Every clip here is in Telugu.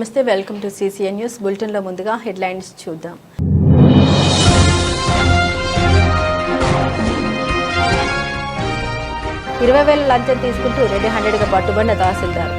నమస్తే, వెల్కమ్ టు CCN న్యూస్. బులెటిన్లో ముందుగా హెడ్లైన్స్ చూద్దాం. $20,000 లంచం తీసుకుంటూ రెడ్ హ్యాండెడ్గా పట్టుబడిన తహసీల్దార్.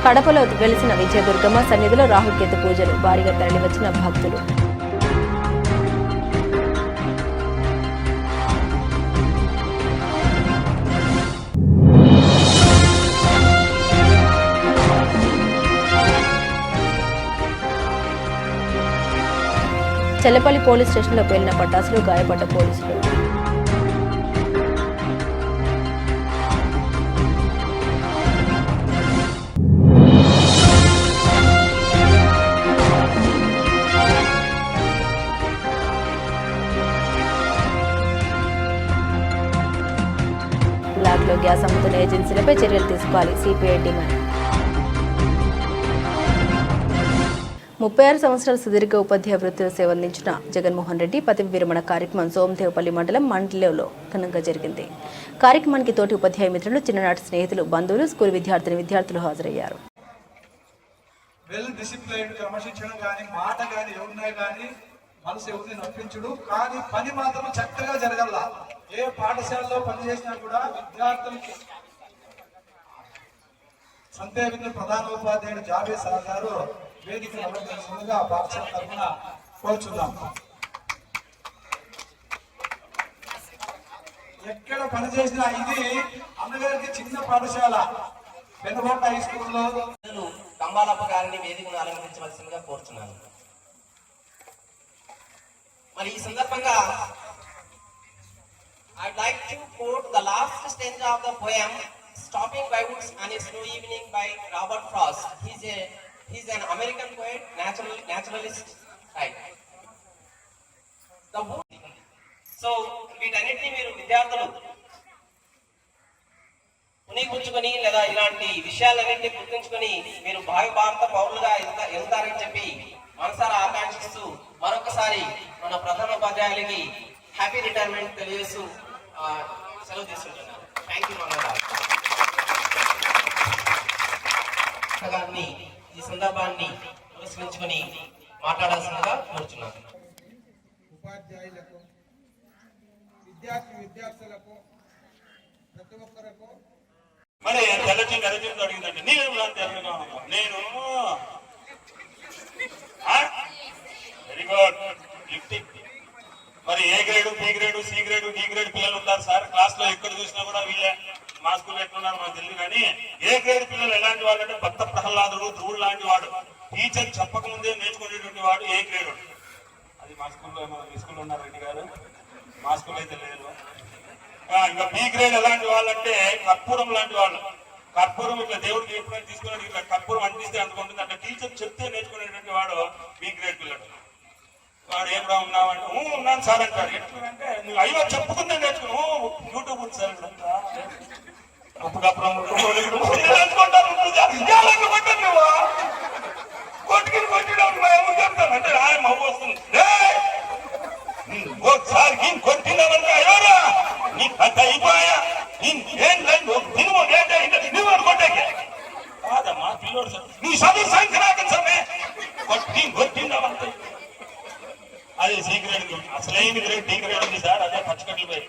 కడపలో వెలిసిన విజయదుర్గమ్మ సన్నిధిలో రాహుకేతు పూజలు, భారీగా తరలివచ్చిన భక్తులు. చెల్లపల్లి పోలీస్ స్టేషన్లో పేలిన పటాసులు, గాయపడ్డ పోలీసులు. బ్లాక్లో గ్యాస్ అమ్ముతున్న ఏజెన్సీలపై చర్యలు తీసుకోవాలి, CPI డిమాండ్. 36 సంవత్సరాల సుదీర్ఘ ఉపాధ్యాయ వృత్తిలో సేవందించిన జగన్మోహన్ రెడ్డి పదవి విరమణ కార్యక్రమం సోమదేవపల్లి మండలం మండలిలో ఘనంగా జరిగింది. కార్యక్రమానికి తోటి ఉపాధ్యాయ మిత్రులు, చిన్ననాటి స్నేహితులు, బంధువులు, స్కూల్ విద్యార్థులు హాజరయ్యారు. మనసు ఎవరిని నొప్పించుడు కానీ పని మాత్రం చక్కగా జరగల. ఏ పాఠశాలలో పనిచేసినా కూడా విద్యార్థులకి సంతేవిందు ప్రధాన ఉపాధ్యాయుడు జాబే సార్ గారు వేదిక నలభై పాఠశాల తరఫున కోరుచున్నాం. ఎక్కడ పనిచేసినా ఇది అన్నగారికి చిన్న పాఠశాల పెనుగొండ హై స్కూల్లో కంబాలప్ప గారిని వేదికను అలంకరించవలసిందిగా కోరుచున్నాను. మరి ఈ సందర్భంగా I'd like to quote the last stanza of the poem Stopping by Woods on a Snow Evening by Robert Frost. He's an American poet, naturalist, right? So వీటన్నిటిని మీరు విద్యార్థులు పుణిపుచ్చుకొని లేదా ఇలాంటి విషయాలన్నింటినీ గుర్తుంచుకొని మీరు భారత పౌరులుగా ఎదుగుతారని చెప్పి మనసారా ఆకాంక్షిస్తూ మరొకసారి మన ప్రధాన ఉపాధ్యాయులకి హ్యాపీ రిటైర్మెంట్ తెలియజేస్తూ సెలవు తీసుకుంటున్నాను. థ్యాంక్ యూ గారిని ఈ సందర్భాన్ని పురస్కరించుకొని మాట్లాడాల్సిందిగా కోరుచున్నాను. ఉపాధ్యాయులకు, విద్యార్థులకు ప్రతి ఒక్కరకు మరి తెల్లచింగ్ అడిగిందంటే నేను వెరీ గుడ్ లిఫ్టింగ్. మరి A grade, B grade, C grade, D grade పిల్లలు ఉంటారు సార్. క్లాస్ లో ఎక్కడ చూసినా కూడా వీళ్ళే. మా స్కూల్ ఎట్లున్నారు మనకు తెలియదు కానీ ఏ గ్రేడ్ పిల్లలు ఎలాంటి వాడు అంటే భక్త ప్రహ్లాదుడు, ధ్రువుడు లాంటి వాడు. టీచర్ చెప్పకముందే నేర్చుకునేటువంటి వాడు ఏ గ్రేడు. అది మా స్కూల్లో మీ స్కూల్లో ఉన్నారు రెడ్డి గారు, మా స్కూల్ అయితే లేదు. ఇంకా బి గ్రేడ్ ఎలాంటి వాళ్ళంటే కర్పూరం లాంటి వాళ్ళు. కర్పూరం ఇట్లా దేవుడికి ఎప్పుడైనా తీసుకున్నాడు ఇట్లా కర్పూరం అంటిస్తే అందుకుంటుంది. అంటే టీచర్ చెప్తే నేర్చుకునేటువంటి వాడు బి గ్రేడ్ పిల్లడు. వాడు ఏం రా ఉన్నావంటే ఉన్నాను సార్ అంటారు. ఎట్లంటే నువ్వు అయ్యో చెప్పుకుందే నేర్చుకున్నావు, యూట్యూబ్ ఉంది సార్ కర్పూరం నేర్చుకుంటారు. నువ్వు కొట్టుకుని కొట్టినావు అంటే ఆయన మవ్వు వస్తుంది. ఒకసారి కొట్టినావంటే అయ్యోరా నీ పెద్ద అయిపోయా కాదమ్మా పిల్లోడు సార్ నీ చదువు సంఖ్య సమే కొట్టిందామంతే. అదే సి గ్రేడ్ అసలైన గ్రేడ్ డి గ్రేడ్ ఉంది సార్. అదే పచ్చకట్లు పోయి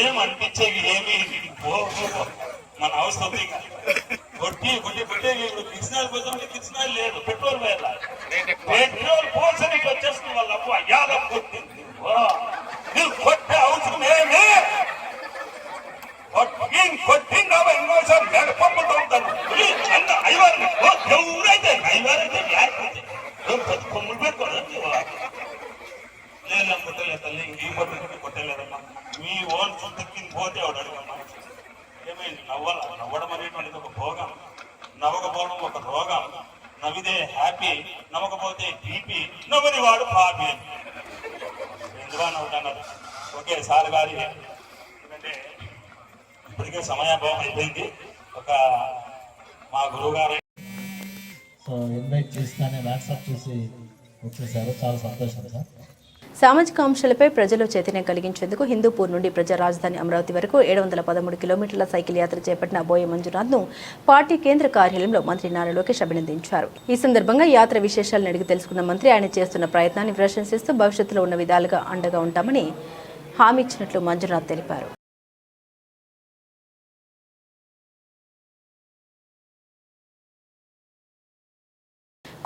ఏం అనిపించేవి ఏమి మన అవసరం కొట్టి ఇప్పుడు కిచ్చినాలు పోతామంటే కిచ్చినాలు లేదు, పెట్రోల్ పోయాల. పెట్రోల్ పోల్సని వచ్చేస్తుంది వాళ్ళ అప్పు అయ్యాల కొట్టింది. నువ్వు కొట్టే అవసరం ఏమి కొట్టిందావా ఇంకోసారి మెడపప్పు తగ్గుతాను అన్న అయ్యవారిని ఎవరైతే అయ్యవారైతే కొమ్ములు పెట్టుకోలేదు. లేదా కొట్టలేదు తల్లి, ఈ కొట్టి కొట్టలేదమ్మా. మీ ఓన్ చుట్టూ పోతే ఆవిడ అడుగమ్మా ఏమైంది నవ్వడం అనేటువంటిది ఒక భోగం, నవ్వకపోవడం ఒక రోగం. నవ్వితే హ్యాపీ, నవ్వకపోతే బీపీ, నవ్వని వాడు పాపి. ఎందుగా నవ్వుతున్నారు ఓకే సార్ గారి. ఎందుకంటే ఇప్పటికే సమయాభావం అయిపోయింది. ఒక మా గురువు గారు సో ఇన్వైట్ చేస్తానే వాట్సాప్ చేసి వచ్చేసారు. చాలా సంతోషం సార్. సామాజిక అంశాలపై ప్రజలు చైతన్యం కలిగించేందుకు హిందూపూర్ నుండి ప్రజా రాజధాని అమరావతి వరకు 713 కిలోమీటర్ల సైకిల్ యాత్ర చేపట్టిన బోయ మంజునాథ్ను పార్టీ కేంద్ర కార్యాలయంలో మంత్రి నారా లోకేష్ అభినందించారు. ఈ సందర్భంగా యాత్ర విశేషాలను అడిగి తెలుసుకున్న మంత్రి ఆయన చేస్తున్న ప్రయత్నాన్ని ప్రశంసిస్తూ భవిష్యత్తులో ఉన్న విధాలుగా అండగా ఉంటామని హామీ ఇచ్చినట్లు మంజునాథ్ తెలిపారు.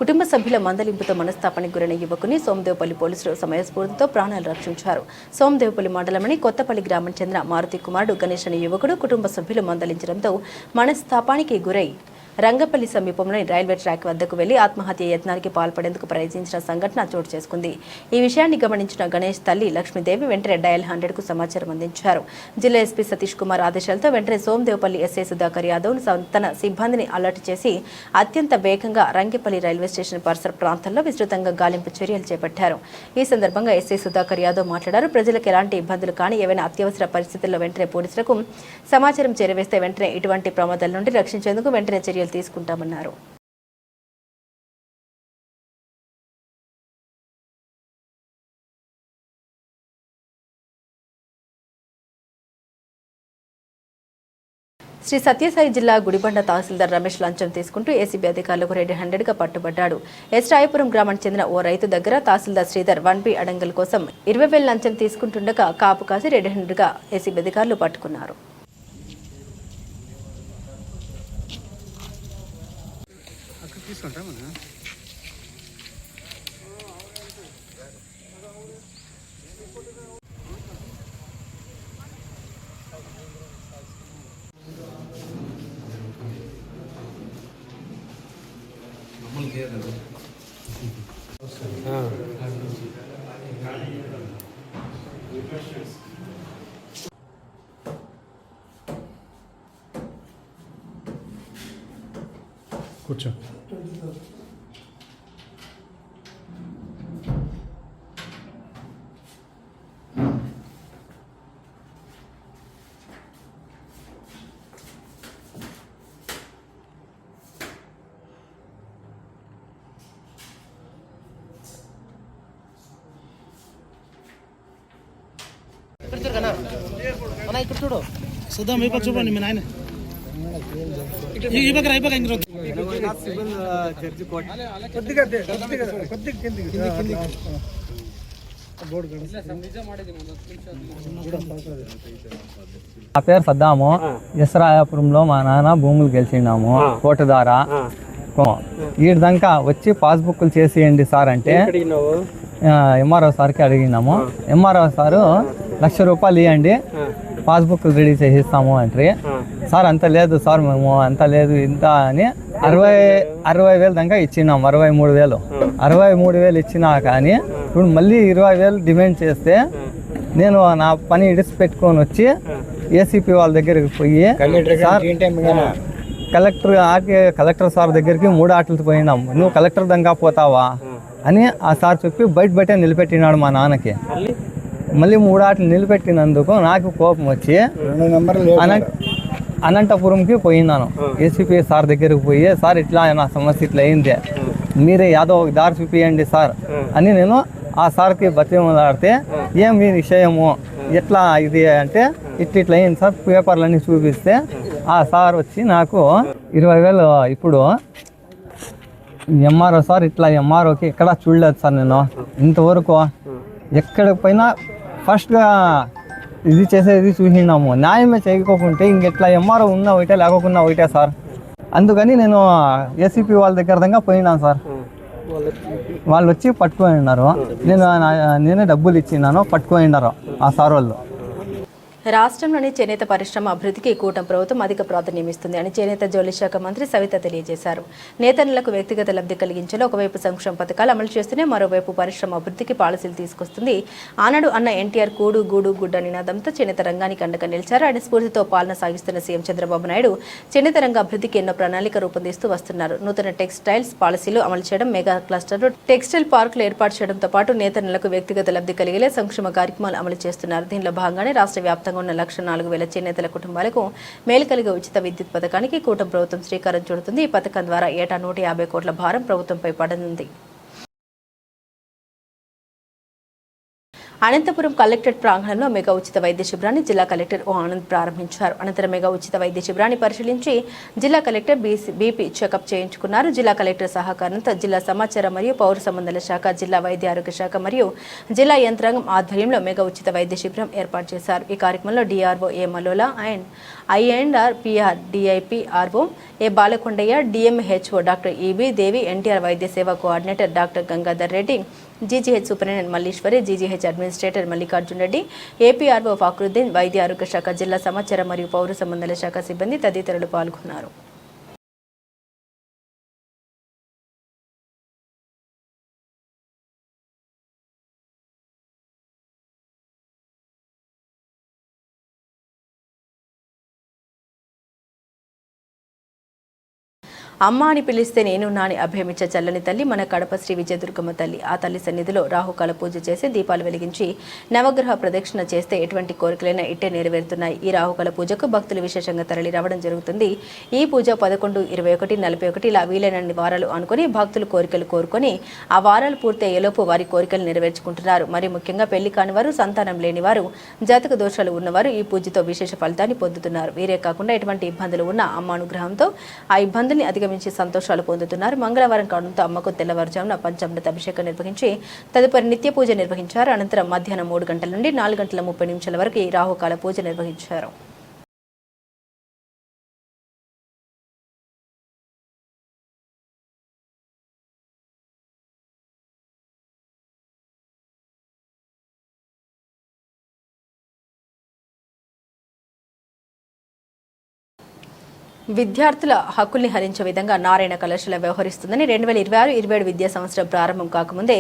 కుటుంబ సభ్యుల మందలింపుతో మనస్తాపానికి గురైన యువకుని సోమదేవపల్లి పోలీసులు సమయస్ఫూర్తితో ప్రాణాలు రక్షించారు. సోమదేవపల్లి మండలంలోని కొత్తపల్లి గ్రామం చెందిన మారుతి కుమారుడు గణేష్ అనే యువకుడు కుటుంబ సభ్యులు మందలించడంతో మనస్తాపానికి గురై రంగపల్లి సమీపంలోని రైల్వే ట్రాక్ వద్దకు వెళ్లి ఆత్మహత్య యత్నానికి పాల్పడేందుకు ప్రయత్నించిన సంఘటన చోటు చేసుకుంది. ఈ విషయాన్ని గమనించిన గణేష్ తల్లి లక్ష్మీదేవి వెంటనే డయల్ 100కు సమాచారం అందించారు. జిల్లా ఎస్పీ సతీష్ కుమార్ ఆదేశాలతో వెంటనే సోమదేవపల్లి ఎస్ఐ సుధాకర్ యాదవ్ తన సిబ్బందిని అలర్ట్ చేసి అత్యంత వేగంగా రంగపల్లి రైల్వే స్టేషన్ పరిసర ప్రాంతాల్లో విస్తృతంగా గాలింపు చర్యలు చేపట్టారు. ఈ సందర్భంగా ఎస్ఐ సుధాకర్ యాదవ్ మాట్లాడారు. ప్రజలకు ఎలాంటి ఇబ్బందులు కానీ ఏవైనా అత్యవసర పరిస్థితుల్లో వెంటనే పోలీసులకు సమాచారం చేరవేస్తే వెంటనే ఇటువంటి ప్రమాదాల నుండి రక్షించేందుకు వెంటనే చర్యలు తీసుకుంటామన్నారు. శ్రీ సత్యసాయి జిల్లా గుడిబండ తహసీల్దార్ రమేష్ లంచం తీసుకుంటూ ఏసీబీ అధికారులకు 200గా పట్టుబడ్డాడు. రాయపురం గ్రామానికి చెందిన ఓ రైతు దగ్గర తహసీల్దార్ శ్రీధర్ 1B అడంగల్ కోసం 20,000 లంచం తీసుకుంటుండగా కాపు కాసి 200గా ఏసీబీ అధికారులు పట్టుకున్నారు. కూర్చో. ఇక్కడ చూడు సుధా మీ పక్క చూడండి మీ నాయన ఈ పక్కన అయిపోక ఇంక నా పేరు సద్దాము. రాయపురంలో మా నాన్న భూములు గెలిచినాము కోర్టు ద్వారా. ఈడంకా వచ్చి పాస్బుక్లు చేసేయండి సార్ అంటే ఎంఆర్ఓ సార్కి అడిగినాము. ఎంఆర్ఓ సారు ₹1,00,000 ఇవ్వండి పాస్బుక్లు రెడీ చేసిస్తాము అంటే, సార్ అంత లేదు సార్, మేము అంత లేదు ఇంత అని 60,000 దాకా ఇచ్చినాము. 63,000 63,000 ఇచ్చినా కానీ ఇప్పుడు మళ్ళీ 20,000 డిమాండ్ చేస్తే నేను నా పని ఇడిసి పెట్టుకొని వచ్చి ఏసీపీ వాళ్ళ దగ్గరికి పోయి కలెక్టర్ సార్ దగ్గరికి 3 ఆటలతో పోయినాం. నువ్వు కలెక్టర్ దంగా పోతావా అని ఆ సార్ చెప్పి బయటే నిలబెట్టినాడు మా నాన్నకి. మళ్ళీ 3 ఆటలు నిలబెట్టినందుకు నాకు కోపం వచ్చి అనంతపురంకి పోయినాను. ఏసీపీ సార్ దగ్గరికి పోయి, సార్ ఇట్లా నా సమస్య ఇట్లా అయింది, మీరే యాదో ఒక దారి చూపియండి సార్ అని నేను ఆ సార్కి బతిమలాడితే, ఏం మీ విషయము ఎట్లా ఇది అంటే, ఇట్లా అయింది సార్ పేపర్లన్నీ చూపిస్తే ఆ సార్ వచ్చి నాకు 20,000 ఇప్పుడు ఎంఆర్ఓ సార్ ఇట్లా ఎంఆర్ఓకి ఎక్కడా చూడలేదు సార్, నేను ఇంతవరకు ఎక్కడికి పోయినా ఫస్ట్గా ఇది చేసేది చూసినాము. న్యాయమే చేయకోకుంటే ఇంకెట్లా ఎంఆర్ఓ ఉన్నా ఒకటే లేకోకుండా ఒకటే సార్. అందుకని నేను ఏసీపీ వాళ్ళ దగ్గర దాకా పోయినాను సార్. వాళ్ళు వచ్చి పట్టుకొని ఉన్నారు. నేనే డబ్బులు ఇచ్చినాను, పట్టుకొని ఉన్నారు ఆ సార్ వాళ్ళు. రాష్ట్రంలోని చేనేత పరిశ్రమ అభివృద్ధికి కూటమి ప్రభుత్వం అధిక ప్రాధాన్యం ఇస్తుంది అని చేనేత జౌళి శాఖ మంత్రి సవిత తెలియజేశారు. నేతన్నలకు వ్యక్తిగత లబ్ధి కలిగించేలా ఒకవైపు సంక్షేమ పథకాలు అమలు చేస్తూనే మరోవైపు పరిశ్రమ అభివృద్ధికి పాలసీలు తీసుకొస్తుంది. ఆనాడు అన్న ఎన్టీఆర్ కూడు గూడు గుడ్డ నినాదంతో చేనేత రంగానికి అండగా నిలిచారు. ఆయన స్ఫూర్తితో పాలన సాగిస్తున్న సీఎం చంద్రబాబు నాయుడు చేనేత రంగ అభివృద్ధికి ఎన్నో ప్రణాళిక రూపొందిస్తూ వస్తున్నారు. నూతన టెక్స్టైల్స్ పాలసీలు అమలు చేయడం, మెగా క్లస్టర్లు టెక్స్టైల్ పార్కులు ఏర్పాటు చేయడంతో పాటు నేతన్నలకు వ్యక్తిగత లబ్ధి కలిగేలా సంక్షేమ కార్యక్రమాలు అమలు చేస్తున్నారు. దీనిలో భాగంగానే రాష్ట్ర వ్యాప్తంగా వ్యాప్తంగా ఉన్న 1,04,000 చేనేతల కుటుంబాలకు మేలు కలిగే ఉచిత విద్యుత్ పథకానికి కూటమి ప్రభుత్వం శ్రీకారం చుడుతుంది. ఈ పథకం ద్వారా ఏటా 150 కోట్ల భారం ప్రభుత్వంపై పడనుంది. అనంతపురం కలెక్టరేట్ ప్రాంగణంలో మెగా ఉచిత వైద్య శిబిరాన్ని జిల్లా కలెక్టర్ ఓ ఆనంద్ ప్రారంభించారు. అనంతరం మెగా ఉచిత వైద్య శిబిరాన్ని పరిశీలించి జిల్లా కలెక్టర్ బీపీ చెకప్ చేయించుకున్నారు. జిల్లా కలెక్టర్ సహకారంతో జిల్లా సమాచార మరియు పౌర సంబంధాల శాఖ, జిల్లా వైద్య ఆరోగ్య శాఖ మరియు జిల్లా యంత్రాంగం ఆధ్వర్యంలో మెగా ఉచిత వైద్య శిబిరం ఏర్పాటు చేశారు. ఈ కార్యక్రమంలో డిఆర్ఓ ఏ మలోలా అండ్ ఐ&ఆర్ PR DIP RO A Balakondaiah, DMHO doctor EB Devi, NTR వైద్య సేవా coordinator doctor Gangadhar Reddy, GGH superintendent Malleswari, GGH administrator Mallikarjun Reddy, APRO Fakruddin, వైద్య ఆరోగ్య శాఖ, జిల్లా సమాచార మరియు పౌర సంబంధాల శాఖ సిబ్బంది తదితరులు పాల్గొన్నారు. అమ్మ అని పిలిస్తే నేనున్నాని అభయమిచ్చే చల్లని తల్లి మన కడప శ్రీ విజయదుర్గమ్మ తల్లి. ఆ తల్లి సన్నిధిలో రాహుకాల పూజ చేసి దీపాలు వెలిగించి నవగ్రహ ప్రదక్షిణ చేస్తే ఎటువంటి కోరికలైనా ఇట్టే నెరవేరుతున్నాయి. ఈ రాహుకాల పూజకు భక్తులు విశేషంగా తరలి రావడం జరుగుతుంది. ఈ పూజ 11, 21, 41 ఇలా వీలైనన్ని వారాలు అనుకుని భక్తులు కోరికలు కోరుకొని ఆ వారాలు పూర్తి అయ్యేలోపు వారి కోరికలు నెరవేర్చుకుంటున్నారు. మరి ముఖ్యంగా పెళ్లి కాని వారు, సంతానం లేని వారు, జాతక దోషాలు ఉన్నవారు ఈ పూజతో విశేష ఫలితాన్ని పొందుతున్నారు. వీరే కాకుండా ఎటువంటి ఇబ్బందులు ఉన్న అమ్మ అనుగ్రహంతో ఆ ఇబ్బందుల్ని అధిగమించి సంతోషాలు పొందుతున్నారు. మంగళవారం కావడంతో అమ్మకు తెల్లవారుజామున పంచామృత అభిషేకం నిర్వహించి తదుపరి నిత్య పూజ నిర్వహించారు. అనంతరం మధ్యాహ్నం 3 గంటల నుండి 4 గంటల 30 నిమిషాల వరకు ఈ రాహుకాల పూజ నిర్వహించారు. విద్యార్థుల హక్కుల్ని హరించే విధంగా నారాయణ కళాశాల వ్యవహరిస్తుందని 2026-27 విద్యా సంవత్సరం ప్రారంభం కాకముందే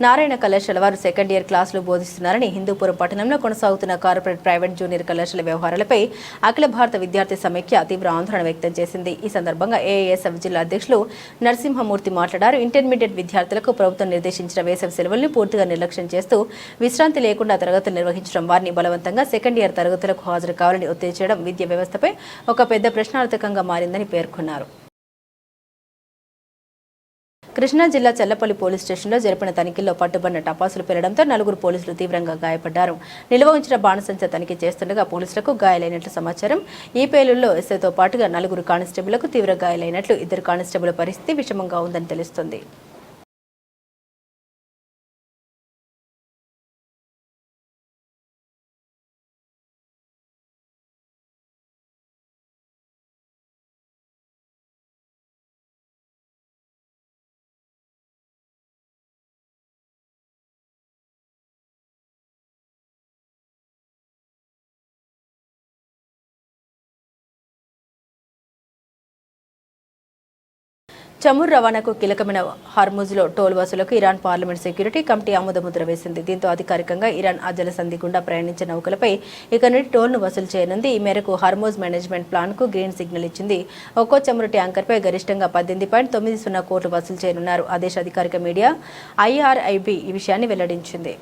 నారాయణ కళాశాల వారు సెకండ్ ఇయర్ క్లాసులు బోధిస్తున్నారని హిందూపురం పట్టణంలో కొనసాగుతున్న కార్పొరేట్ ప్రైవేట్ జూనియర్ కళాశాల వ్యవహారాలపై అఖిల భారత విద్యార్థి సమైక్య తీవ్ర ఆందోళన వ్యక్తం చేసింది. ఈ సందర్భంగా ఏఐఎస్ఎఫ్ జిల్లా అధ్యక్షులు నరసింహమూర్తి మాట్లాడారు. ఇంటర్మీడియట్ విద్యార్థులకు ప్రభుత్వం నిర్దేశించిన వేసవి సెలవుల్ని పూర్తిగా నిర్లక్ష్యం చేస్తూ విశ్రాంతి లేకుండా తరగతులు నిర్వహించడం, వారిని బలవంతంగా సెకండ్ ఇయర్ తరగతులకు హాజరు కావాలని ఒత్తిడి చేయడం విద్యా వ్యవస్థపై ఒక పెద్ద ప్రశ్నార్థకం మారిందని పేర్కొన్నారు. కృష్ణా జిల్లా చల్లపల్లి పోలీస్ స్టేషన్లో జరిపిన తనిఖీల్లో పట్టుబడిన టపాసులు పేలడంతో 4 పోలీసులు తీవ్రంగా గాయపడ్డారు. నిల్వ ఉంచిన బాణసంచ తనిఖీ చేస్తుండగా పోలీసులకు గాయాలైనట్లు సమాచారం. ఈ పేలుల్లో ఎస్ఐతో పాటుగా 4 కానిస్టేబుళ్లకు తీవ్ర గాయాలైనట్లు, 2 కానిస్టేబుల్ పరిస్థితి విషమంగా ఉందని తెలుస్తోంది. చమురు రవాణాకు కీలకమైన హార్ముజ్లో టోల్ వసూలకు ఇరాన్ పార్లమెంట్ సెక్యూరిటీ కమిటీ ఆమోదముద్ర వేసింది. దీంతో అధికారికంగా ఇరాన్ ఆ జలసంధి గుండా ప్రయాణించే నౌకలపై ఇక నుండి టోల్ను వసూలు చేయనుంది. ఈ మేరకు హార్ముజ్ మేనేజ్మెంట్ ప్లాన్కు గ్రీన్ సిగ్నల్ ఇచ్చింది. ఒక్కో చమురు ట్యాంకర్పై గరిష్టంగా 18.90 కోట్లు వసూలు చేయనున్నారు. ఆ దేశ అధికారిక మీడియా IRIB ఈ విషయాన్ని వెల్లడించింది.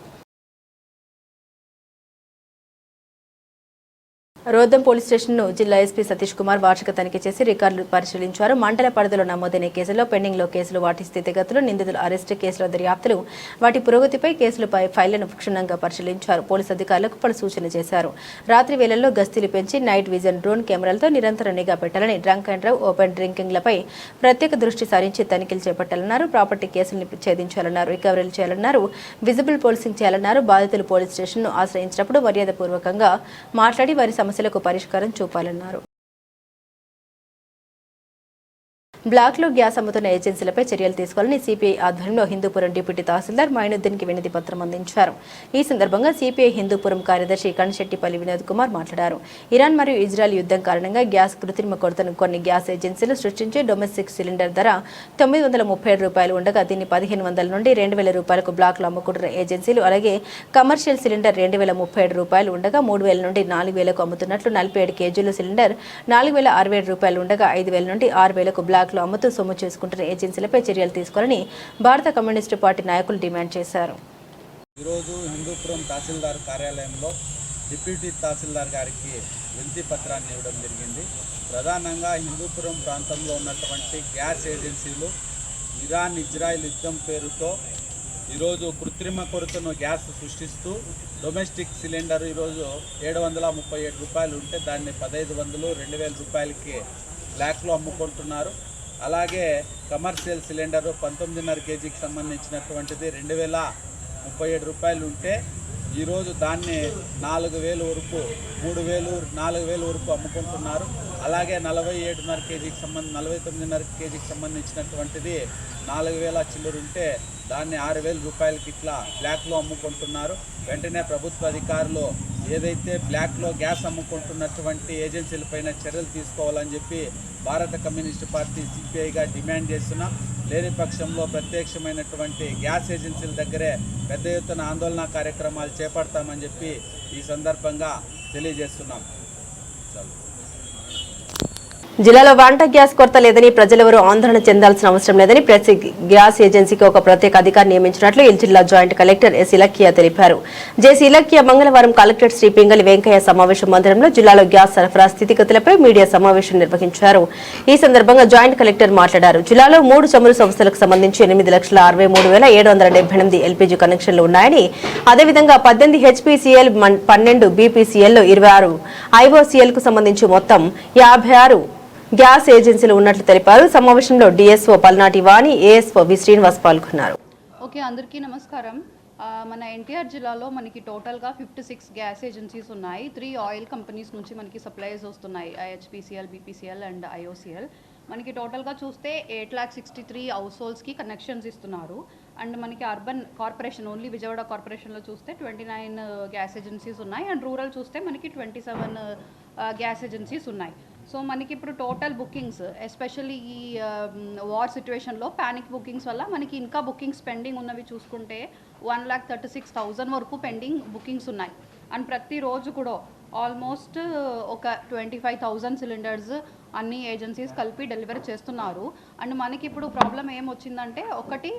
రోద్దం పోలీస్ స్టేషన్ను జిల్లా ఎస్పీ సతీష్ కుమార్ వార్షిక తనిఖీ చేసి రికార్డులు పరిశీలించారు. మండల పరిధిలో నమోదైన కేసులో పెండింగ్లో కేసులు, వాటి స్థితిగతులు, నిందితుల అరెస్టు, కేసుల దర్యాప్తులు, వాటి పురోగతిపై కేసులపై ఫైళ్లను క్షుణ్ణంగా పరిశీలించారు. పోలీసు అధికారులకు పలు సూచనలు చేశారు. రాత్రి వేళల్లో గస్తీలు పెంచి నైట్ విజన్, డ్రోన్ కెమెరాలతో నిరంతర నిఘా పెట్టాలని, డ్రంక్ అండ్ డ్రైవ్, ఓపెన్ డ్రింకింగ్లపై ప్రత్యేక దృష్టి సారించి తనిఖీలు చేపట్టాలన్నారు. ప్రాపర్టీ కేసుల్ని ఛేదించాలన్నారు. రికవరీలు చేయాలన్నారు. విజిబుల్ పోలీసింగ్ చేయాలన్నారు. బాధితులు పోలీస్ స్టేషన్ను ఆశ్రయించినప్పుడు మర్యాదపూర్వకంగా మాట్లాడి వారి సమస్యలకు పరిష్కారం చూపాలన్నారు. బ్లాక్లో గ్యాస్ అమ్ముతున్న ఏజెన్సీలపై చర్యలు తీసుకోవాలని సిపిఐ ఆధ్వర్యంలో హిందూపురం డిప్యూటీ తహసీల్దార్ మైనుద్దీన్కి వినతి పత్రం అందించారు. ఈ సందర్భంగా సిపిఐ హిందూపురం కార్యదర్శి కణశెట్టిపల్లి వినోద్ కుమార్ మాట్లాడారు. ఇరాన్ మరియు ఇజ్రాయెల్ యుద్ధం కారణంగా గ్యాస్ కృత్రిమ కొరతను కొన్ని గ్యాస్ ఏజెన్సీలు సృష్టించి డొమెస్టిక్ సిలిండర్ ధర ₹937 ఉండగా దీన్ని 1500 నుండి 2000 రూపాయలకు బ్లాక్లో అమ్ముకుంటున్న ఏజెన్సీలు, అలాగే కమర్షియల్ సిలిండర్ ₹2037 ఉండగా 3000 నుండి 4000కు అమ్ముతున్నట్లు, 47 కేజీల సిలిండర్ ₹4067 ఉండగా 5000 నుండి 6000కు బ్లాక్ అమ్ముతూ సొమ్ము చేసుకుంటున్న ఏజెన్సీలపై చర్యలు తీసుకోవాలని భారత కమ్యూనిస్టు పార్టీ నాయకులు డిమాండ్ చేశారు. ఈరోజు హిందూపురం తహసీల్దార్ కార్యాలయంలో డిప్యూటీ తహసీల్దార్ గారికి వినతి పత్రాన్ని ఇవ్వడం జరిగింది. ప్రధానంగా హిందూపురం ప్రాంతంలో ఉన్నటువంటి గ్యాస్ ఏజెన్సీలు ఇరాన్ ఇజ్రాయిల్ యుద్ధం పేరుతో ఈరోజు కృత్రిమ కొరతను గ్యాస్ సృష్టిస్తూ డొమెస్టిక్ సిలిండర్ ఈరోజు 737 రూపాయలు ఉంటే దాన్ని 1500, 2000 రూపాయలకి బ్లాక్లో అమ్ముకుంటున్నారు. అలాగే కమర్షియల్ సిలిండరు 19.5 కేజీకి సంబంధించినటువంటిది 2037 రూపాయలు ఉంటే ఈరోజు దాన్ని 4000 వరకు 3000, 4000 వరకు అమ్ముకుంటున్నారు. అలాగే 47.5 కేజీకి 49.5 కేజీకి సంబంధించినటువంటిది 4000 చిల్లర ఉంటే దాన్ని 6000 రూపాయలకి ఇట్లా బ్లాక్లో అమ్ముకుంటున్నారు. వెంటనే ప్రభుత్వ అధికారులు ఏదైతే బ్లాక్లో గ్యాస్ అమ్ముకుంటున్నటువంటి ఏజెన్సీలపైన చర్యలు తీసుకోవాలని చెప్పి భారత కమ్యూనిస్టు పార్టీ సిపిఐగా డిమాండ్ చేస్తున్నాం. లేని పక్షంలో ప్రత్యక్షమైనటువంటి గ్యాస్ ఏజెన్సీల దగ్గరే పెద్ద ఎత్తున ఆందోళన కార్యక్రమాలు చేపడతామని చెప్పి ఈ సందర్భంగా తెలియజేస్తున్నాం. జిల్లాలో వంట గ్యాస్ కొరత లేదని ప్రజలెవరూ ఆందోళన చెందాల్సిన అవసరం లేదని ప్రతి గ్యాస్ ఏజెన్సీకి ఒక ప్రత్యేక అధికారి నియమించినట్లు ఈ జిల్లా జాయింట్ కలెక్టర్ ఎస్ ఇలక్కియా తెలిపారు. జేసీ ఇలక్కియా మంగళవారం కలెక్టరేట్ శ్రీ పింగళి వెంకయ్య సమావేశ మందిరంలో జిల్లాలో గ్యాస్ సరఫరా స్థితిగతులపై మీడియా సమావేశం నిర్వహించారు. ఈ సందర్భంగా జాయింట్ కలెక్టర్ మాట్లాడారు. జిల్లాలో 3 చమురు సంస్థలకు సంబంధించి 8,63,778 ఎల్పీజీ కనెక్షన్లు ఉన్నాయని, అదేవిధంగా 18 హెచ్పీసీఎల్, 12 బీపీసీఎల్, 26 ఐఓసీఎల్ కు సంబంధించి మొత్తం 56 గ్యాస్ ఏజెన్సీలు ఉన్నట్లు తెలిపారు. సమావేశంలో డిఎస్ఓ పల్నాటి వాణి, ఏఎస్ఓ వి శ్రీనివాస్ పాల్గొన్నారు. ఓకే, అందరికీ నమస్కారం. మన ఎన్టీఆర్ జిల్లాలో మనకి టోటల్గా 56 గ్యాస్ ఏజెన్సీస్ ఉన్నాయి. 3 ఆయిల్ కంపెనీస్ నుంచి మనకి సప్లైస్ వస్తున్నాయి, హెచ్పీసీఎల్, బీపీసీఎల్ అండ్ ఐఓసీఎల్. మనకి టోటల్గా చూస్తే 8,63 హౌస్ హోల్డ్స్కి కనెక్షన్స్ ఇస్తున్నారు. అండ్ మనకి అర్బన్ కార్పొరేషన్, ఓన్లీ విజయవాడ కార్పొరేషన్లో చూస్తే 29 గ్యాస్ ఏజెన్సీస్ ఉన్నాయి. అండ్ రూరల్ చూస్తే మనకి 27 గ్యాస్ ఏజెన్సీస్ ఉన్నాయి. సో మనకి ఇప్పుడు టోటల్ బుకింగ్స్, ఎస్పెషల్లీ ఈ వార్ సిచ్యువేషన్లో ప్యానిక్ బుకింగ్స్ వల్ల మనకి ఇంకా బుకింగ్స్ పెండింగ్ ఉన్నవి చూసుకుంటే 1,36,000 వరకు పెండింగ్ బుకింగ్స్ ఉన్నాయి. అండ్ ప్రతిరోజు కూడా ఆల్మోస్ట్ ఒక 25,000 సిలిండర్స్ అన్ని ఏజెన్సీస్ కలిపి డెలివరీ చేస్తున్నారు. అండ్ మనకి ఇప్పుడు ప్రాబ్లం ఏమొచ్చిందంటే, ఒకటి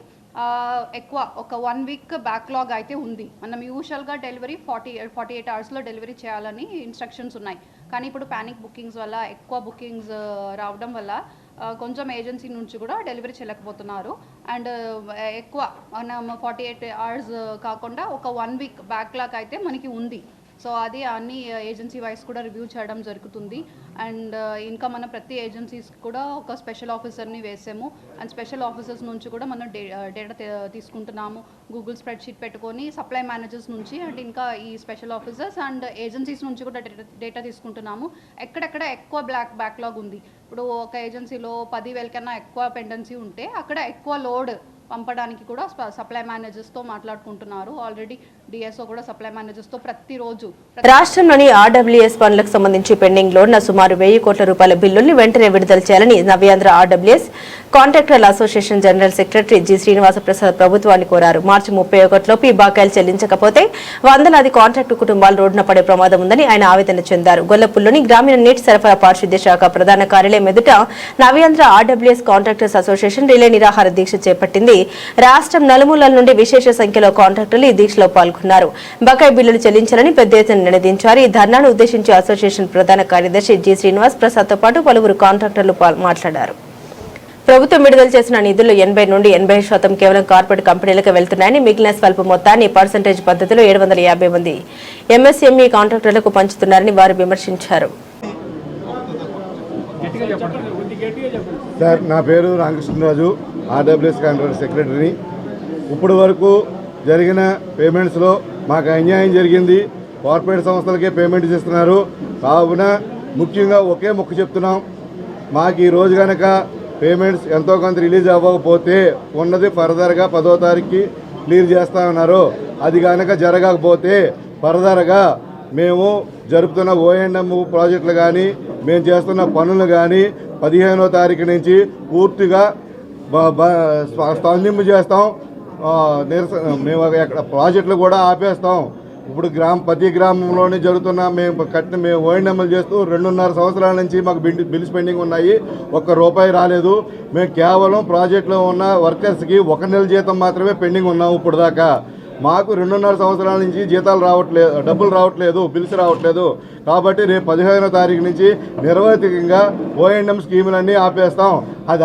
ఎక్కువ ఒక 1 వీక్ బ్యాక్లాగ్ అయితే ఉంది. మనం యూజువల్గా డెలివరీ 48 అవర్స్లో డెలివరీ చేయాలని ఇన్స్ట్రక్షన్స్ ఉన్నాయి. కానీ ఇప్పుడు ప్యానిక్ బుకింగ్స్ వల్ల, ఎక్కువ బుకింగ్స్ రావడం వల్ల కొంచెం ఏజెన్సీ నుంచి కూడా డెలివరీ చేయలేకపోతున్నారు. అండ్ ఎక్కువ మనం 48 అవర్స్ కాకుండా ఒక 1 వీక్ బ్యాక్లాగ్ అయితే మనకి ఉంది. సో అది అన్ని ఏజెన్సీ వైస్ కూడా రివ్యూ చేయడం జరుగుతుంది. అండ్ ఇంకా మన ప్రతి ఏజెన్సీస్కి కూడా ఒక స్పెషల్ ఆఫీసర్ని వేసాము. అండ్ స్పెషల్ ఆఫీసర్స్ నుంచి కూడా మనం డేటా తీసుకుంటున్నాము. గూగుల్ స్ప్రెడ్షీట్ పెట్టుకొని సప్లై మేనేజర్స్ నుంచి అండ్ ఇంకా ఈ స్పెషల్ ఆఫీసర్స్ అండ్ ఏజెన్సీస్ నుంచి కూడా డేటా తీసుకుంటున్నాము. ఎక్కడెక్కడ ఎక్కువ బ్యాక్లాగ్ ఉంది, ఇప్పుడు ఒక ఏజెన్సీలో 10,000 కన్నా ఎక్కువ పెండెన్సీ ఉంటే అక్కడ ఎక్కువ లోడ్ పంపడానికి కూడా సప్లై మేనేజర్స్తో మాట్లాడుకుంటున్నారు. ఆల్రెడీ డిఎస్ఓ కూడా సప్లై మేనేజర్స్తో ప్రతిరోజు. రాష్ట్రంలోని ఆర్డబ్ల్యూఎస్ పనులకు సంబంధించి పెండింగ్ లో ఉన్న సుమారు 1,000 కోట్ల రూపాయల బిల్లుల్ని వెంటనే విడుదల చేయాలని నవ్యాంధ్ర ఆర్డబ్ల్యూఎస్ కాంట్రాక్టర్ల association general secretary G Srinivasa Prasad ప్రభుత్వాన్ని కోరారు. మార్చి 31లోపు ఈ బకాయిలు చెల్లించకపోతే వందలాది కాంట్రాక్టు కుటుంబాలు రోడ్డున పడే ప్రమాదం ఉందని ఆయన ఆవేదన చెందారు. గొల్లపుల్లోని గ్రామీణ నీటి సరఫరా పారిశుద్ధ్య శాఖ ప్రధాన కార్యాలయం ఎదుట నవ్యాంధ్ర ఆర్డబ్ల్యూఎస్ కాంట్రాక్టర్స్ అసోసియేషన్ రిలే నిరాహార దీక్ష చేపట్టింది. రాష్ట్రం నలుమూలల నుండి విశేష సంఖ్యలో కాంట్రాక్టర్లు ఈ దీక్షలో పాల్గొన్నారు. బకాయి బిల్లులు చెల్లించాలని పెద్ద ఎత్తున నిలదీంచారు. ఈ ధర్నాను ఉద్దేశించి అసోసియేషన్ ప్రధాన కార్యదర్శి జి శ్రీనివాస్ ప్రసాద్ తో పాటు పలువురు కాంట్రాక్టర్లు మాట్లాడారు. ప్రభుత్వం విడుదల చేసిన నిధుల్లో 80 నుండి 80% కేవలం కార్పొరేట్ కంపెనీలకు వెళ్తున్నాయని, మిగిలిన స్వల్ప మొత్తాన్ని పర్సంటేజ్ పద్ధతిలో 750 మంది ఎంఎస్ఎంఈ కాంట్రాక్టర్లకు పంచుతున్నారని వారు విమర్శించారు. సార్, నా పేరు రామకృష్ణరాజు, ఆర్డబ్ల్యూఎస్ కాంట్రాక్టర్ సెక్రటరీని. ఇప్పుడు వరకు జరిగిన పేమెంట్స్లో మాకు అన్యాయం జరిగింది. కార్పొరేట్ సంస్థలకే పేమెంట్ చేస్తున్నారు. కావున ముఖ్యంగా ఒకే మొక్కు చెప్తున్నాం, మాకు ఈ రోజు కనుక పేమెంట్స్ ఎంతో కొంత రిలీజ్ అవ్వకపోతే ఉన్నది ఫర్దర్గా 10వ తారీఖుకి క్లియర్ చేస్తామన్నారు. అది కనుక జరగకపోతే ఫర్దర్గా మేము జరుపుతున్న ఓఎండ్ఎం ప్రాజెక్టులు కానీ, మేము చేస్తున్న పనులు కానీ 15వ తారీఖు నుంచి పూర్తిగా స్తంభింపు చేస్తాం. మేము అక్కడ ప్రాజెక్టులు కూడా ఆపేస్తాం. ఇప్పుడు ప్రతి గ్రామంలోనే జరుగుతున్న మేము ఓఎండ్ఎంలు చేస్తూ 2.5 సంవత్సరాల నుంచి మాకు బిల్స్ పెండింగ్ ఉన్నాయి. ₹1 రాలేదు. మేము కేవలం ప్రాజెక్టులో ఉన్న వర్కర్స్కి 1 నెల జీతం మాత్రమే పెండింగ్ ఉన్నాము ఇప్పుడు దాకా. మాకు 2.5 సంవత్సరాల నుంచి జీతాలు రావట్లేదు, డబ్బులు రావట్లేదు, బిల్స్ రావట్లేదు. కాబట్టి రేపు 15వ తారీఖు నుంచి నిర్వహితంగా O&M స్కీములన్నీ ఆపేస్తాం. అది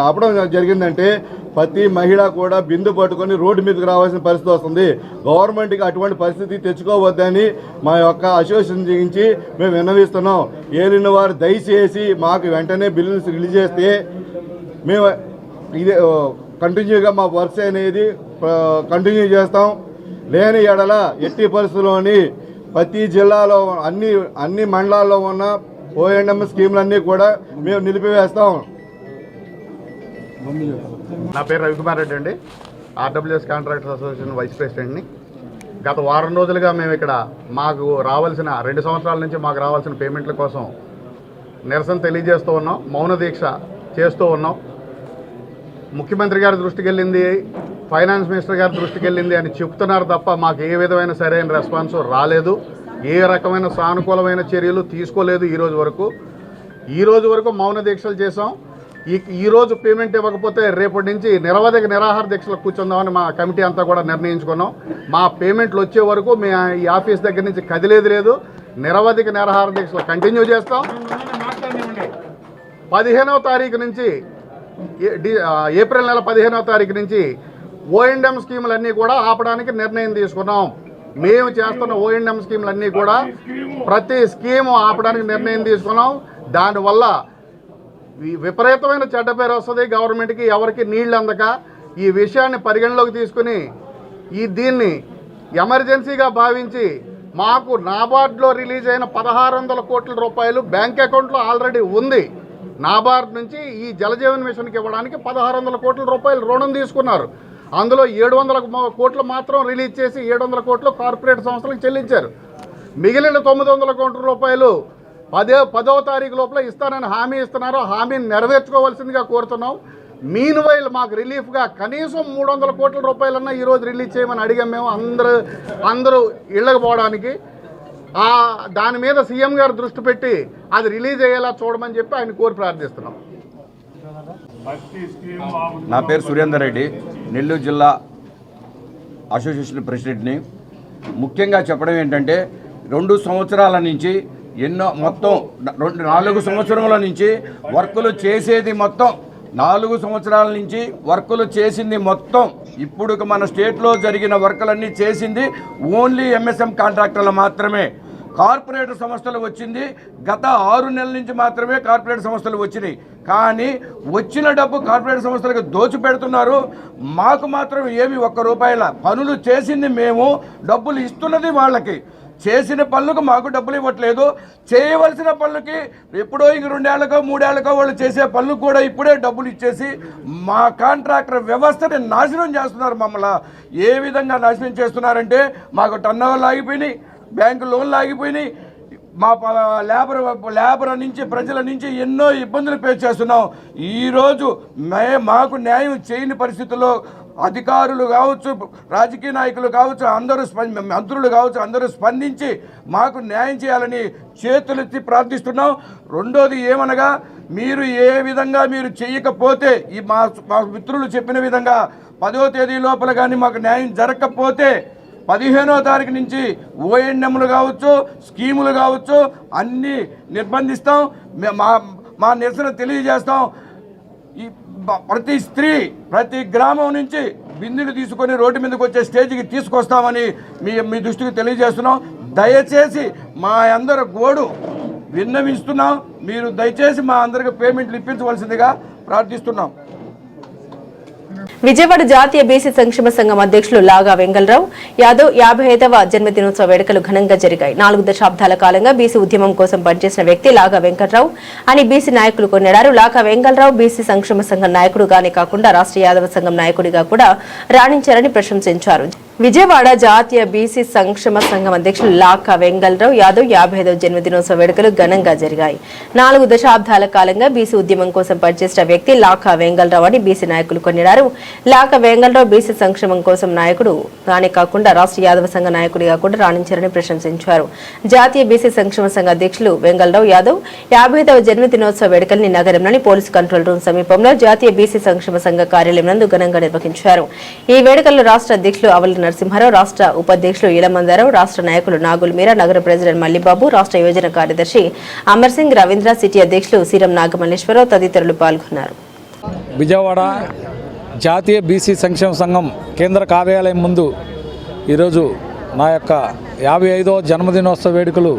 ఆపడం జరిగిందంటే ప్రతి మహిళ కూడా బిందు పట్టుకొని రోడ్డు మీదకి రావాల్సిన పరిస్థితి వస్తుంది. గవర్నమెంట్కి అటువంటి పరిస్థితి తెచ్చుకోవద్దని మా యొక్క అసోసియేషన్ నుంచి మేము విన్నవిస్తున్నాం. ఏలిన వారు దయచేసి మాకు వెంటనే బిల్లులు రిలీజ్ చేస్తే మేము ఇదే కంటిన్యూగా మా వర్క్స్ అనేది కంటిన్యూ చేస్తాం. లేని ఎడల ఎట్టి పరిస్థితుల్లోని ప్రతి జిల్లాలో అన్ని మండలాల్లో ఉన్న O&M స్కీములన్నీ కూడా మేము నిలిపివేస్తాం. నా పేరు రవికుమార్ రెడ్డి అండి, RWS కాంట్రాక్టర్స్ అసోసియేషన్ వైస్ ప్రెసిడెంట్ని. గత వారం రోజులుగా మేము ఇక్కడ మాకు రావాల్సిన 2 సంవత్సరాల నుంచి మాకు రావాల్సిన పేమెంట్ల కోసం నిరసన తెలియజేస్తూ ఉన్నాం, మౌన దీక్ష చేస్తూ ఉన్నాం. ముఖ్యమంత్రి గారి దృష్టికి వెళ్ళింది, ఫైనాన్స్ మినిస్టర్ గారి దృష్టికి వెళ్ళింది అని చెప్తున్నారు తప్ప మాకు ఏ విధమైన సరైన రెస్పాన్స్ రాలేదు. ఏ రకమైన సానుకూలమైన చర్యలు తీసుకోలేదు ఈ రోజు వరకు మౌన దీక్షలు చేసాం. ఈరోజు పేమెంట్ ఇవ్వకపోతే రేపటి నుంచి నిరవధిక నిరాహార దీక్షలు కూర్చుందామని మా కమిటీ అంతా కూడా నిర్ణయించుకున్నాం. మా పేమెంట్లు వచ్చే వరకు మేము ఈ ఆఫీస్ దగ్గర నుంచి కదిలేదు లేదు. నిరవధిక నిరాహార దీక్షలు కంటిన్యూ చేస్తాం. 15వ తారీఖు నుంచి ఏప్రిల్ నెల 15వ తారీఖు నుంచి O&M స్కీములన్నీ కూడా ఆపడానికి నిర్ణయం తీసుకున్నాం. మేము చేస్తున్న O&M స్కీములన్నీ కూడా ప్రతి స్కీము ఆపడానికి నిర్ణయం తీసుకున్నాం. దానివల్ల విపరీతమైన చెడ్డ పేరు వస్తుంది గవర్నమెంట్కి, ఎవరికి నీళ్ళు అందక. ఈ విషయాన్ని పరిగణలోకి తీసుకుని దీన్ని ఎమర్జెన్సీగా భావించి మాకు నాబార్డ్లో రిలీజ్ అయిన 1600 కోట్ల రూపాయలు బ్యాంక్ అకౌంట్లో ఆల్రెడీ ఉంది. నాబార్డ్ నుంచి ఈ జలజీవన్ మిషన్కి ఇవ్వడానికి 1600 కోట్ల రూపాయలు రుణం తీసుకున్నారు. అందులో 700 కోట్లు మాత్రం రిలీజ్ చేసి 700 కోట్లు కార్పొరేట్ సంస్థలకు చెల్లించారు. మిగిలిన 900 కోట్ల రూపాయలు 10వ తారీఖు లోపల ఇస్తానని హామీ ఇస్తున్నారు. హామీని నెరవేర్చుకోవాల్సిందిగా కోరుతున్నాం. మీన్ వైల్ మాకు రిలీఫ్గా కనీసం 300 కోట్ల రూపాయలన్నా ఈరోజు రిలీజ్ చేయమని అడిగాం మేము అందరూ ఇళ్ళకి పోవడానికి. దాని మీద సీఎం గారు దృష్టి పెట్టి అది రిలీజ్ అయ్యేలా చూడమని చెప్పి ఆయన కోరి ప్రార్థిస్తున్నాం. నా పేరు సురేందర్ రెడ్డి, నెల్లూరు జిల్లా అసోసియేషన్ ప్రెసిడెంట్ని. ముఖ్యంగా చెప్పడం ఏంటంటే 2 సంవత్సరాల నుంచి మొత్తం 4 సంవత్సరముల నుంచి వర్కులు చేసేది మొత్తం 4 సంవత్సరాల నుంచి వర్కులు చేసింది మొత్తం ఇప్పుడు మన స్టేట్లో జరిగిన వర్కులన్నీ చేసింది ఓన్లీ MSM కాంట్రాక్టర్లు మాత్రమే. కార్పొరేట్ సంస్థలు వచ్చింది గత 6 నెలల నుంచి మాత్రమే కార్పొరేట్ సంస్థలు వచ్చినాయి. కానీ వచ్చిన డబ్బు కార్పొరేట్ సంస్థలకు దోచిపెడుతున్నారు. మాకు మాత్రం ఏమి ₹1 పనులు చేసింది మేము, డబ్బులు ఇస్తున్నది వాళ్ళకి. చేసిన పనులకు మాకు డబ్బులు ఇవ్వట్లేదు. చేయవలసిన పనులకి ఎప్పుడో 2 ఏళ్ళకో 3 ఏళ్ళకో వాళ్ళు చేసే పనులకు కూడా ఇప్పుడే డబ్బులు ఇచ్చేసి మా కాంట్రాక్టర్ వ్యవస్థని నాశనం చేస్తున్నారు. మమ్మల్ని ఏ విధంగా నాశనం చేస్తున్నారంటే మాకు టర్నోవర్లు ఆగిపోయినాయి, బ్యాంకు లోన్లు ఆగిపోయినాయి. మా లేబర్ నుంచి ప్రజల నుంచి ఎన్నో ఇబ్బందులు ఫేస్ చేస్తున్నాం. ఈరోజు మాకు న్యాయం చేయని పరిస్థితుల్లో అధికారులు కావచ్చు, రాజకీయ నాయకులు కావచ్చు, మంత్రులు కావచ్చు, అందరూ స్పందించి మాకు న్యాయం చేయాలని చేతులెత్తి ప్రార్థిస్తున్నాం. రెండోది ఏమనగా మీరు ఏ విధంగా మీరు చేయకపోతే మా మిత్రులు చెప్పిన విధంగా 10వ తేదీ లోపల కానీ మాకు న్యాయం జరగకపోతే 15వ తారీఖు నుంచి O&Mలు కావచ్చు, స్కీములు కావచ్చు అన్నీ నిర్బంధిస్తాం. మా నిరసన తెలియజేస్తాం. ప్రతి స్త్రీ ప్రతి గ్రామం నుంచి బిందులు తీసుకొని రోడ్డు మీదకి వచ్చే స్టేజ్కి తీసుకొస్తామని మీ దృష్టికి తెలియజేస్తున్నాం. దయచేసి మా అందరి గోడు విన్నవిస్తున్నాం. మీరు దయచేసి మా అందరికి పేమెంట్లు ఇప్పించవలసిందిగా ప్రార్థిస్తున్నాం. విజయవాడ జాతీయ బీసీ సంక్షేమ సంఘం అధ్యక్షులు లాగా వెంగళరావు యాదవ్ 55వ జన్మదినోత్సవ వేడుకలు ఘనంగా జరిగాయి. 4 దశాబ్దాల కాలంగా బీసీ ఉద్యమం కోసం పనిచేసిన వ్యక్తి లాగా వెంకట్రావు అని బీసీ నాయకులు కొనియాడారు. లాగా వెంగళరావు బీసీ సంక్షేమ సంఘం నాయకుడుగానే కాకుండా రాష్ట్ర యాదవ సంఘం నాయకుడిగా కూడా రాణించారని ప్రశంసించారు. విజయవాడ జాతీయ బీసీ సంక్షేమ సంఘం అధ్యక్షులు లాకా వెంగళరావు యాదవ్ 55వ జన్మదినోత్సవ వేడుకలు ఘనంగా జరిగాయి. 4 దశాబ్దాల కాలంగా బీసీ ఉద్యమం కోసం పనిచేసిన వ్యక్తి లాకా వెంగళరావు అని బీసీ నాయకులు కొనియాడారు. లాకా వెంగళరావు బీసీ సంక్షేమం కోసం నాయకుడు గానే కాకుండా రాష్ట్ర యాదవ సంఘ నాయకుడిగా కూడా రాణించారని ప్రశంసించారు. జాతీయ బీసీ సంక్షేమ సంఘ అధ్యక్షులు వెంగళరావు యాదవ్ 55వ జన్మదినోత్సవ వేడుకల్ని నగరంలోని పోలీసు కంట్రోల్ రూమ్ సమీపంలో జాతీయ బీసీ సంక్షేమ సంఘ కార్యాలయం నందు ఘనంగా నిర్వహించారు. ఈ వేడుకల్లో రాష్ట్ర అధ్యక్షులు అవలి నరసింహారావు, రాష్ట్ర ఉపాధ్యక్షులు ఇలమందారావు, రాష్ట్ర నాయకులు నాగుల్ మీరా, నగర ప్రెసిడెంట్ మల్లిబాబు, రాష్ట్ర యువజన కార్యదర్శి అమర్ సింగ్ రవీంద్ర, సిటీ అధ్యక్షులు సీరం నాగమల్లేశ్వరరావు తదితరులు పాల్గొన్నారు. విజయవాడ జాతీయ బీసీ సంక్షేమ సంఘం కేంద్ర కార్యాలయం ముందు ఈరోజు నా యొక్క 55వ జన్మదినోత్సవ వేడుకలు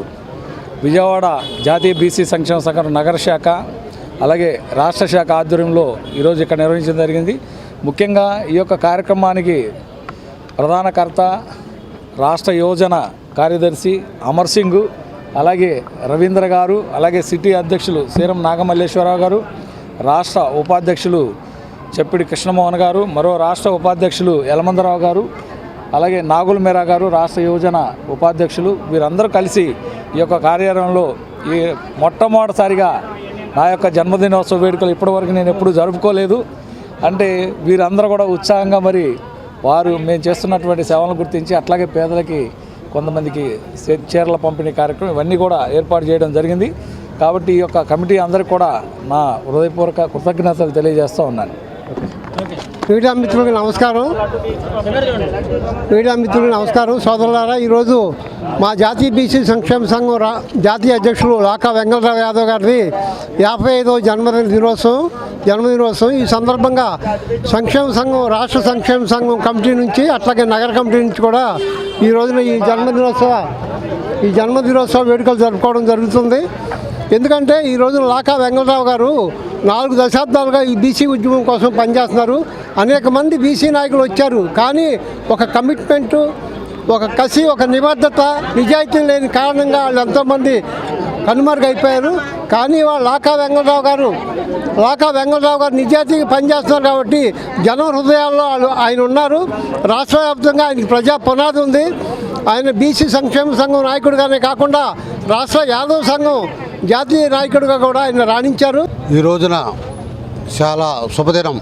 విజయవాడ జాతీయ బీసీ సంక్షేమ సంఘం నగర శాఖ అలాగే రాష్ట్ర శాఖ ఆధ్వర్యంలో ఈరోజు ఇక్కడ నిర్వహించడం జరిగింది. ముఖ్యంగా ఈ యొక్క కార్యక్రమానికి ప్రధానకర్త రాష్ట్ర యువజన కార్యదర్శి అమర్ సింగ్, అలాగే రవీంద్ర గారు, అలాగే సిటీ అధ్యక్షులు సీరం నాగమల్లేశ్వరరావు గారు, రాష్ట్ర ఉపాధ్యక్షులు చెప్పిడి కృష్ణమోహన్ గారు, మరో రాష్ట్ర ఉపాధ్యక్షులు యలమందరావు గారు, అలాగే నాగుల్ మీరా గారు, రాష్ట్ర యువజన ఉపాధ్యక్షులు, వీరందరూ కలిసి ఈ యొక్క కార్యాలయంలో ఈ మొట్టమొదటిసారిగా నా యొక్క జన్మదినోత్సవ వేడుకలు ఇప్పటివరకు నేను ఎప్పుడూ జరుపుకోలేదు. అంటే వీరందరూ కూడా ఉత్సాహంగా మరి వారు మేము చేస్తున్నటువంటి సేవలను గుర్తించి అట్లాగే పేదలకి కొంతమందికి చీరల పంపిణీ కార్యక్రమం ఇవన్నీ కూడా ఏర్పాటు చేయడం జరిగింది. కాబట్టి ఈ యొక్క కమిటీ అందరికీ కూడా నా హృదయపూర్వక కృతజ్ఞతలు తెలియజేస్తూ ఉన్నాను. మీడియా మిత్రులకు నమస్కారం. సోదరులారా, ఈరోజు మా జాతీయ బీసీ సంక్షేమ సంఘం జాతీయ అధ్యక్షులు లాకా వెంగళరావు యాదవ్ గారిది 55వ జన్మదినోత్సవం. ఈ సందర్భంగా సంక్షేమ సంఘం, రాష్ట్ర సంక్షేమ సంఘం కమిటీ నుంచి అట్లాగే నగర కమిటీ నుంచి కూడా ఈ రోజున ఈ జన్మదినోత్సవ వేడుకలు జరుపుకోవడం జరుగుతుంది. ఎందుకంటే ఈ రోజున లాకా వెంగళరావు గారు 4 దశాబ్దాలుగా ఈ బీసీ ఉద్యమం కోసం పనిచేస్తున్నారు. అనేక మంది బీసీ నాయకులు వచ్చారు, కానీ ఒక కమిట్మెంటు, ఒక కసి, ఒక నిబద్ధత, నిజాయితీ లేని కారణంగా వాళ్ళు ఎంతోమంది కనుమరుగైపోయారు. కానీ వాళ్ళు లాకా వెంగళరావు గారు నిజాయితీగా పనిచేస్తున్నారు కాబట్టి జన హృదయాల్లో ఆయన ఉన్నారు. రాష్ట్ర వ్యాప్తంగా ఆయనకి ప్రజా పునాది ఉంది. ఆయన బీసీ సంక్షేమ సంఘం నాయకుడిగానే కాకుండా రాష్ట్ర యాదవ్ సంఘం జాతీయ నాయకుడిగా కూడా ఆయన రాణించారు. ఈ రోజున చాలా శుభదినం.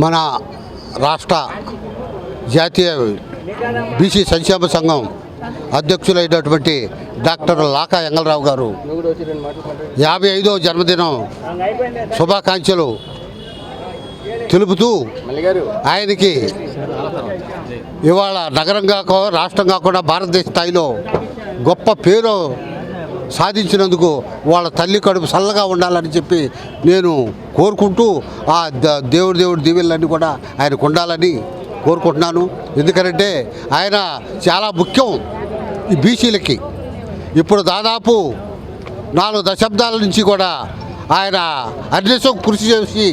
మన రాష్ట్ర జాతీయ బీసీ సంక్షేమ సంఘం అధ్యక్షులైనటువంటి డాక్టర్ లాకా వెంగళరావు గారు 55వ జన్మదినం శుభాకాంక్షలు తెలుపుతూ ఆయనకి ఇవాళ నగరంగా రాష్ట్రం కాకుండా భారతదేశ స్థాయిలో గొప్ప పేరు సాధించినందుకు వాళ్ళ తల్లి కడుపు చల్లగా ఉండాలని చెప్పి నేను కోరుకుంటూ ఆ దేవుడి దీవెనలన్నీ కూడా ఆయనకు ఉండాలని కోరుకుంటున్నాను. ఎందుకంటే ఆయన చాలా ముఖ్యం ఈ బీసీలకి. ఇప్పుడు దాదాపు 4 దశాబ్దాల నుంచి కూడా ఆయన అన్వేషణ కృషి చేసి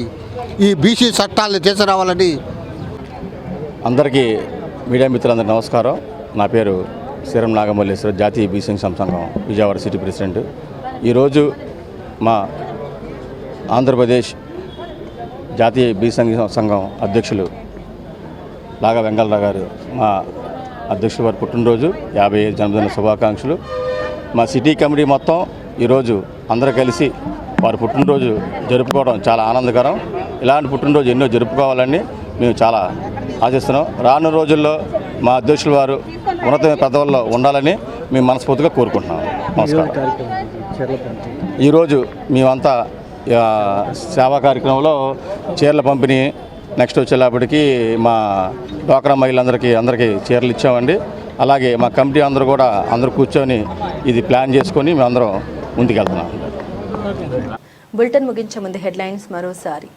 ఈ బీసీ చట్టాలను తీసుకురావాలని. అందరికీ మీడియా మిత్రులందరికీ నమస్కారం. నా పేరు సీరం నాగమల్లేశ్వర, జాతీయ బీసీ సంక్షేమ సంఘం విజయవాడ సిటీ ప్రెసిడెంట్. ఈరోజు మా ఆంధ్రప్రదేశ్ జాతీయ బీసీ సంఘం అధ్యక్షులు లాకా వెంగళరావు గారు మా అధ్యక్షుడు వారి పుట్టినరోజు 55 జన్మదిన శుభాకాంక్షలు. మా సిటీ కమిటీ మొత్తం ఈరోజు అందరూ కలిసి వారి పుట్టినరోజు జరుపుకోవడం చాలా ఆనందకరం. ఇలాంటి పుట్టినరోజు ఎన్నో జరుపుకోవాలని మేము చాలా ఆశిస్తున్నాం. రానున్న రోజుల్లో మా అధ్యక్షుల వారు ఉన్నతమైన పదవుల్లో ఉండాలని మేము మనస్ఫూర్తిగా కోరుకుంటున్నాం. నమస్కారం. ఈరోజు మేమంతా సేవా కార్యక్రమంలో చీరల పంపిణీ, నెక్స్ట్ వచ్చేటప్పటికి మా డ్వాక్రా మహిళలందరికీ చీరలు ఇచ్చామండి. అలాగే మా కమిటీ అందరూ కూర్చొని ఇది ప్లాన్ చేసుకొని మేమందరం ముందుకెళ్తున్నాం. బులెటిన్ ముగించే ముందు హెడ్లైన్స్ మరోసారి.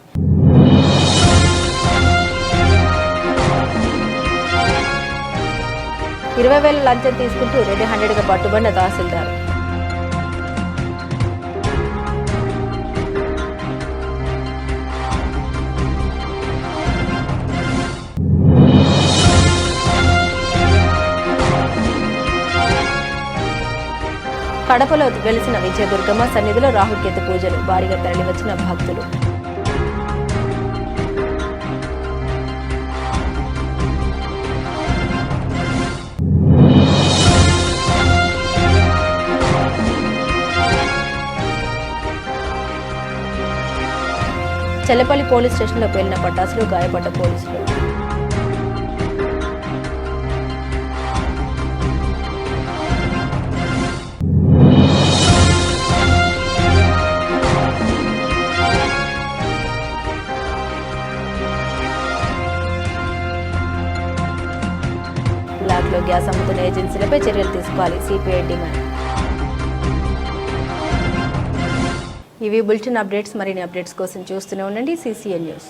$20,000 లంచం తీసుకుంటూ రెడ్ హ్యాండెడ్గా పట్టుబడిన తహసీల్దార్. కడపలో వెలిసిన విజయదుర్గమ్మ సన్నిధిలో రాహుకేతు పూజలు, భారీగా తరలివచ్చిన భక్తులు. చెల్లపల్లి పోలీస్ స్టేషన్లో పేలిన పటాసులు, గాయపడ్డ పోలీసులు. బ్లాక్లో గ్యాస్ అమ్ముతున్న ఏజెన్సీలపై చర్యలు తీసుకోవాలి, సిపిఐ డిమాండ్. ఇవి బులెటిన్ అప్డేట్స్. మరిన్ని అప్డేట్స్ కోసం చూస్తూనే ఉండండి CCN న్యూస్.